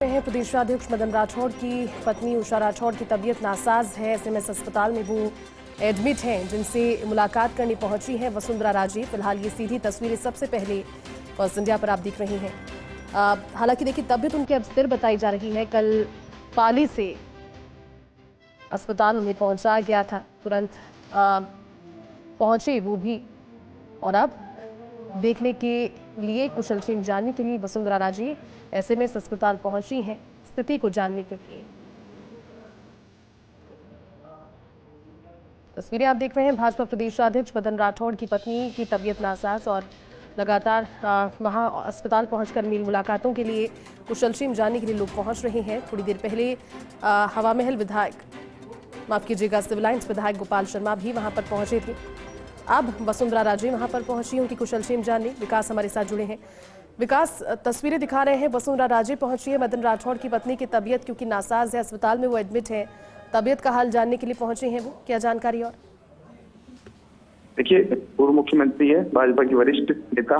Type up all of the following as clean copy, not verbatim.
हैं प्रदेशाध्यक्ष मदन राठौड़ की पत्नी उषा राठौड़ की तबीयत नासाज है। एसएमएस अस्पताल में वो एडमिट हैं, जिनसे मुलाकात करने पहुंची है वसुंधरा राजे। फिलहाल ये सीधी तस्वीरें सबसे पहले फर्स्ट इंडिया पर आप देख रही हैं। हालांकि देखिए तबीयत उनकी अब स्थिर बताई जा रही है। कल पाली से अस्पताल उन्हें पहुंचाया गया था, तुरंत पहुंचे वो भी, और अब देखने के लिए कुशलक्षेम जानने के लिए वसुंधरा राजे एसएमएस अस्पताल पहुंची हैं, स्थिति को जानने के लिए। तस्वीरें आप देख रहे हैं। भाजपा प्रदेशाध्यक्ष मदन राठौड़ की पत्नी की तबीयत नासाज और लगातार वहां अस्पताल पहुंचकर मेल मुलाकातों के लिए कुशलक्षेम जानने के लिए लोग पहुंच रहे हैं। थोड़ी देर पहले हवा महल विधायक, माफ कीजिएगा, सिविल लाइन्स विधायक गोपाल शर्मा भी वहां पर पहुंचे थे। अब वसुंधरा राजे वहां पर पहुंची, उनकी कुशलक्षेम जानने। विकास हमारे साथ जुड़े हैं। विकास, तस्वीरें दिखा रहे हैं, वसुंधरा राजे पहुंची है। मदन राठौड़ की पत्नी की तबीयत क्योंकि नासाज है, अस्पताल में वो एडमिट है, तबीयत का हाल जानने के लिए पहुंचे हैं वो, क्या जानकारी? और देखिए, पूर्व मुख्यमंत्री है, भाजपा की वरिष्ठ नेता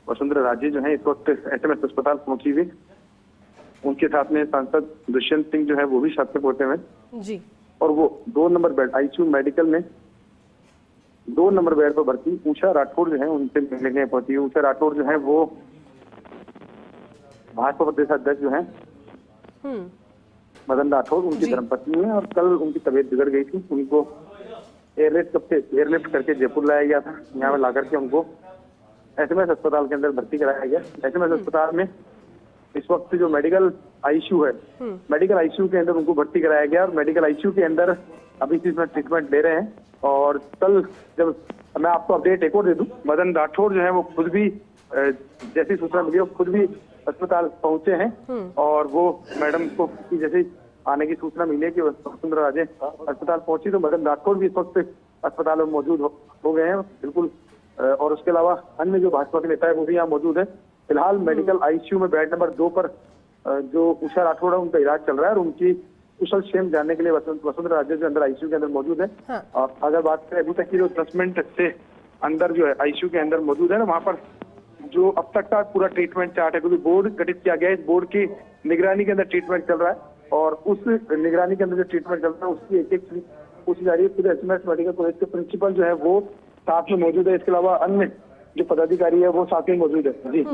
वसुंधरा राजे जो है इस वक्त एसएमएस अस्पताल पहुंची हुई। उनके साथ में सांसद दुष्यंत सिंह जो है वो भी साथ में पहुंचे हुए जी, और वो 2 नंबर बेड आईसीयू मेडिकल में 2 नंबर बेड पर भर्ती उषा राठौड़ जो है उनसे मिलने पहुंची। उषा राठौड़ जो है वो भाजपा प्रदेश अध्यक्ष जो है मदन राठौड़, उनकी धर्मपत्नी है, और कल उनकी तबीयत बिगड़ गई थी। उनको एयरलिफ्ट करके जयपुर लाया गया था। यहाँ ला करके उनको एसएमएस अस्पताल के अंदर भर्ती कराया गया। एसएमएस अस्पताल में इस वक्त जो मेडिकल आईसीयू है, मेडिकल आईसीयू के अंदर उनको भर्ती कराया गया, और मेडिकल आईसीयू के अंदर अभी इसमें ट्रीटमेंट ले रहे हैं। और कल जब मैं आपको अपडेट एक और दे दूं, मदन राठौड़ जो है वो खुद भी जैसी सूचना मिली, वो खुद भी अस्पताल पहुंचे हैं, और वो मैडम को जैसे आने की सूचना मिली कि वसुंधरा राजे अस्पताल पहुंची, तो मदन राठौड़ भी इस वक्त अस्पताल में मौजूद हो गए हैं बिल्कुल। और उसके अलावा अन्य जो भाजपा के नेता है वो भी यहाँ मौजूद है। फिलहाल मेडिकल आईसीयू में बेड नंबर 2 पर जो उषा राठौड़ है उनका इलाज चल रहा है, और उनकी कुशलक्षेम जानने के लिए वसुंधरा राजे जो अंदर आईसीयू के अंदर मौजूद है। और अगर बात करें अभी तक की जो 10 मिनट से अंदर जो है आईसीयू के अंदर मौजूद है ना, वहाँ पर जो अब तक का पूरा ट्रीटमेंट चार्ट है, क्योंकि बोर्ड गठित किया गया है, इस बोर्ड की निगरानी के अंदर ट्रीटमेंट चल रहा है, और उस निगरानी के अंदर जो ट्रीटमेंट चल रहा है उसकी एक पूछी जा रही है। पूरे एसएमएस मेडिकल कॉलेज के प्रिंसिपल जो है वो साथ में मौजूद है। इसके अलावा अन्य जो पदाधिकारी है वो साथ में मौजूद है। जी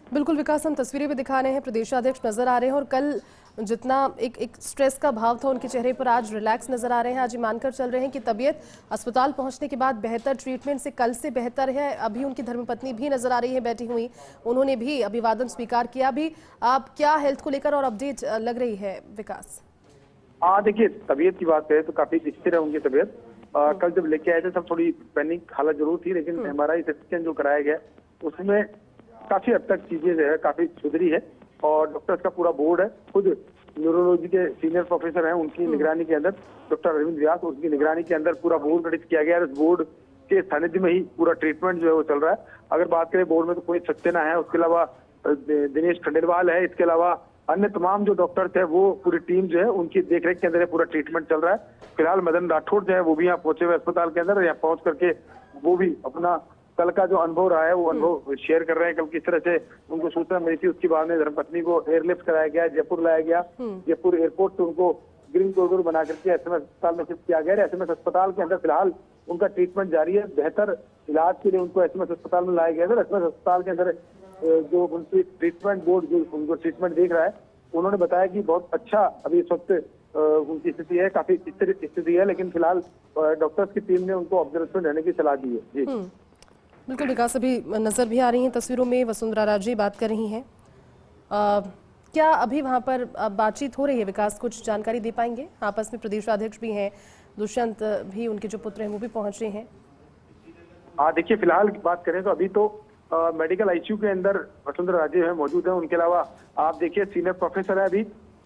बिल्कुल विकास, हम तस्वीरें भी दिखा रहे हैं, प्रदेशाध्यक्ष नजर आ रहे हैं, और कल जितना एक स्ट्रेस का भाव था उनके चेहरे पर, आज रिलैक्स नजर आ रहे हैं। आज ये मानकर चल रहे हैं कि तबीयत अस्पताल पहुंचने के बाद बेहतर, ट्रीटमेंट से कल से बेहतर है। अभी उनकी धर्मपत्नी भी नजर आ रही है बैठी हुई, उन्होंने भी अभिवादन स्वीकार किया। अभी आप क्या हेल्थ को लेकर और अपडेट लग रही है विकास? देखिए, तबीयत की बात करें तो काफी स्थिर है उनकी तबीयत। कल जब लेके आए थे तब थोड़ी पैनिक हालत जरूर थी, लेकिन एमआरआई स्कैन जो कराया गया उसमें काफी हद तक चीजें जो है काफी सुधरी है, और डॉक्टर्स का पूरा बोर्ड है, खुद न्यूरोलॉजी के सीनियर प्रोफेसर हैं, उनकी निगरानी के अंदर डॉक्टर अरविंद व्यास, उनकी निगरानी के अंदर पूरा बोर्ड गठित किया गया है। इस बोर्ड के सानिध्य में ही पूरा ट्रीटमेंट जो है वो चल रहा है। अगर बात करें बोर्ड में तो कोई सक्सेना है, उसके अलावा दिनेश खंडेलवाल है, इसके अलावा अन्य तमाम जो डॉक्टर्स है वो पूरी टीम जो है उनकी देखरेख के अंदर पूरा ट्रीटमेंट चल रहा है। फिलहाल मदन राठौड़ जो है वो भी यहाँ पहुंचे हुए अस्पताल के अंदर, यहाँ पहुंच करके वो भी अपना कल का जो अनुभव रहा है वो अनुभव शेयर कर रहे हैं। कल किस तरह से उनको सूचना मिली थी, उसके बाद में धर्मपत्नी को एयरलिफ्ट कराया गया, जयपुर लाया गया, जयपुर एयरपोर्ट से उनको ग्रीन कॉरिडोर बना करके एसएमएस अस्पताल में शिफ्ट किया गया। एसएमएस अस्पताल के अंदर फिलहाल उनका ट्रीटमेंट जारी है। बेहतर इलाज के लिए उनको एसएमएस अस्पताल में लाया गया है। एसएमएस अस्पताल के अंदर जो उनकी ट्रीटमेंट बोर्ड जो उनको ट्रीटमेंट देख रहा है, उन्होंने बताया कि बहुत अच्छा अभी इस वक्त उनकी स्थिति है, काफी स्थिर स्थिति है, लेकिन फिलहाल डॉक्टर्स की टीम ने उनको ऑब्जर्वेशन रहने की सलाह दी है। जी बिल्कुल विकास, अभी नजर भी आ रही हैं तस्वीरों में, वसुंधरा राजे बात कर रही हैं। क्या अभी वहां पर बातचीत हो रही है विकास? कुछ जानकारी दे पाएंगे? आपस में प्रदेशाध्यक्ष भी हैं, दुष्यंत भी, उनके जो पुत्र हैं वो भी पहुंचे हैं। देखिए, फिलहाल बात करें तो अभी तो मेडिकल आईसीयू के अंदर वसुंधरा राजे है मौजूद है। उनके अलावा आप देखिए सीनियर प्रोफेसर है अभी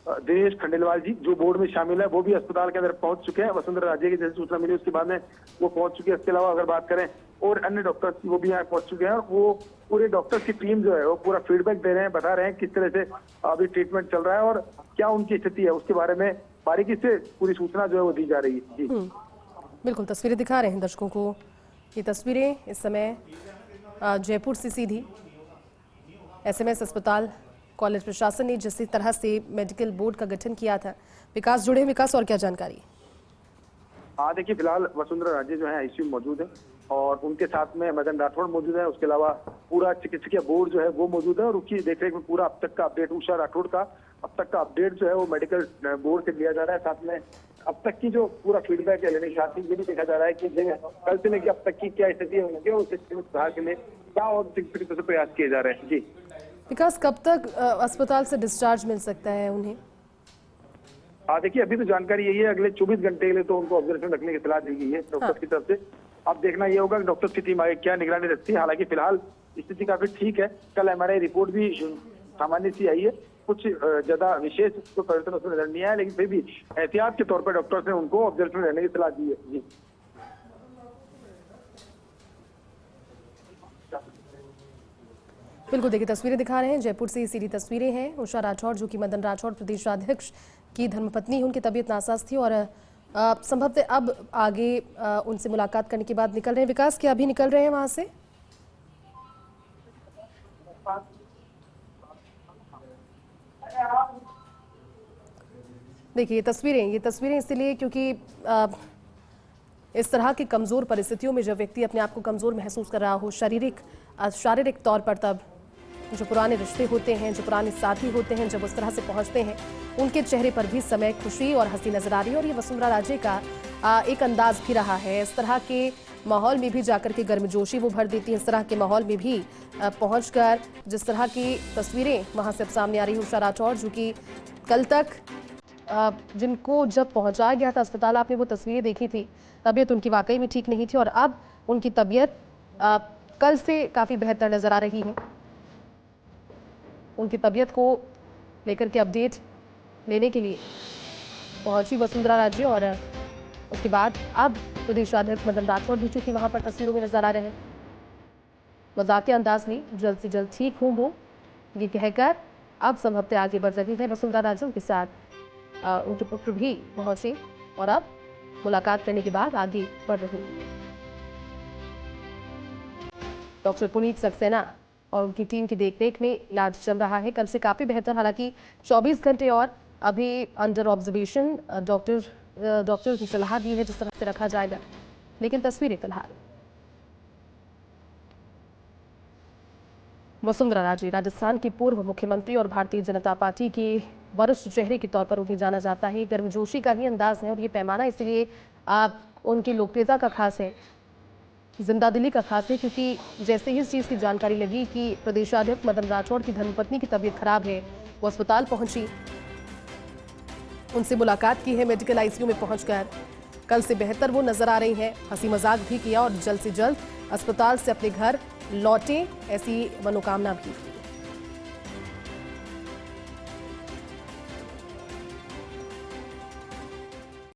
दिनेश खंडेलवाल जी, जो बोर्ड में शामिल है, वो भी अस्पताल के अंदर पहुंच चुके हैं। वसुंधरा राजे की जैसे सूचना मिली उसके बाद में वो पहुंच चुके हैं। इसके अलावा अगर बात करें और अन्य डॉक्टर्स की, वो भी यहाँ पहुंच चुके हैं, और वो पूरे डॉक्टर्स की टीम जो है वो पूरा फीडबैक दे रहे हैं, बता रहे हैं किस तरह से अभी ट्रीटमेंट चल रहा है और क्या उनकी स्थिति है, उसके बारे में बारीकी से पूरी सूचना जो है वो दी जा रही है। जी बिल्कुल, तस्वीरें दिखा रहे हैं दर्शकों को। ये तस्वीरें इस समय जयपुर से सीधी एसएमएस अस्पताल कॉलेज प्रशासन ने जिस तरह से मेडिकल बोर्ड का गठन किया था। विकास जुड़े, विकास और क्या जानकारी? हाँ देखिए, फिलहाल वसुंधरा राजे जो है आईसीयू में मौजूद है और उनके साथ में मदन राठौड़ मौजूद है। उसके अलावा पूरा चिकित्सकीय बोर्ड जो है वो मौजूद है और उसकी देखरेख में पूरा अब तक का अपडेट, उषा राठौड़ का अब तक का अपडेट जो है वो मेडिकल बोर्ड से लिया जा रहा है। साथ में अब तक की जो पूरा फीडबैक है लेने के साथ ही ये भी देखा जा रहा है कि कल से लेकर अब तक की क्या स्थिति है उनकी और उस स्थिति में सुधार के लिए क्या और चिकित्सक से प्रयास किए जा रहे हैं। जी विकास, कब तक अस्पताल से डिस्चार्ज मिल सकता है उन्हें? हाँ देखिए, अभी तो जानकारी यही है, अगले 24 घंटे के लिए तो उनको ऑब्जर्वेशन रखने की सलाह दी गई है डॉक्टर की तरफ से। अब देखना ये होगा कि डॉक्टर की टीम आगे क्या निगरानी रखती है। हालांकि फिलहाल स्थिति काफी ठीक है। कल एमआरआई रिपोर्ट भी सामान्य सी आई है, कुछ ज्यादा विशेष तो परिवर्तन उसमें नजर नहीं आया, लेकिन फिर भी एहतियात के तौर पर डॉक्टर्स ने उनको ऑब्जर्वेशन रहने की सलाह दी है। जी बिल्कुल, देखिए तस्वीरें दिखा रहे हैं, जयपुर से सीधी तस्वीरें हैं। उषा राठौड़ जो कि मदन राठौड़ प्रदेशाध्यक्ष की धर्मपत्नी है, उनकी तबीयत नासाज थी और संभवतः अब आगे उनसे मुलाकात करने के बाद निकल रहे हैं। विकास, क्या अभी निकल रहे हैं वहां से? देखिए ये तस्वीरें इसलिए क्योंकि इस तरह की कमजोर परिस्थितियों में जब व्यक्ति अपने आप को कमजोर महसूस कर रहा हो शारीरिक तौर पर, तब जो पुराने रिश्ते होते हैं, जो पुराने साथी होते हैं, जब उस तरह से पहुंचते हैं, उनके चेहरे पर भी समय खुशी और हंसी नजर आ रही है। और ये वसुंधरा राजे का एक अंदाज भी रहा है। इस तरह के माहौल में भी जाकर के गर्मजोशी वो भर देती है। इस तरह के माहौल में भी पहुंचकर जिस तरह की तस्वीरें वहां से अब सामने आ रही है, उषा राठौड़ जो कि कल तक जिनको जब पहुंचाया गया था अस्पताल, आपने वो तस्वीरें देखी थी, तबीयत उनकी वाकई में ठीक नहीं थी और अब उनकी तबीयत कल से काफ़ी बेहतर नज़र आ रही है। उनकी तबीयत को लेकर के अपडेट लेने के लिए पहुंची वसुंधरा राजे और उसके बाद अब प्रदेशाध्यक्ष मदन राठौड़ भी चूंकि वहां पर तस्वीरों में नजर आ रहे हैं, मजाकिया अंदाज में जल्द से जल्द ठीक हूँ वो ये कहकर अब संभवतः आगे बढ़ रही है वसुंधरा राजे। उनके साथ उनके पुत्र भी पहुंचे और अब मुलाकात करने के बाद आगे बढ़ रही है। डॉक्टर पुनीत सक्सेना और उनकी टीम की देखरेख में इलाज चल रहा है, कल से काफ़ी बेहतर। हालांकि 24 घंटे और अभी अंडर ऑब्जर्वेशन, डॉक्टर की सलाह दी है जिस तरह से रखा जाएगा। लेकिन तस्वीरें फिलहाल वसुंधरा राजे, राजस्थान की पूर्व मुख्यमंत्री और भारतीय जनता पार्टी के वरिष्ठ चेहरे के तौर पर उन्हें जाना जाता है। गर्मजोशी का ही अंदाज है और ये पैमाना इसलिए उनकी लोकप्रियता का खास है, जिंदादिली का खास है, क्योंकि जैसे ही इस चीज़ की जानकारी लगी कि प्रदेशाध्यक्ष मदन राठौड़ की धर्मपत्नी की तबीयत खराब है, वो अस्पताल पहुंची, उनसे मुलाकात की है मेडिकल आईसीयू में पहुंचकर। कल से बेहतर वो नजर आ रही हैं, हंसी मजाक भी किया और जल्द से जल्द अस्पताल से अपने घर लौटे, ऐसी मनोकामना भी की।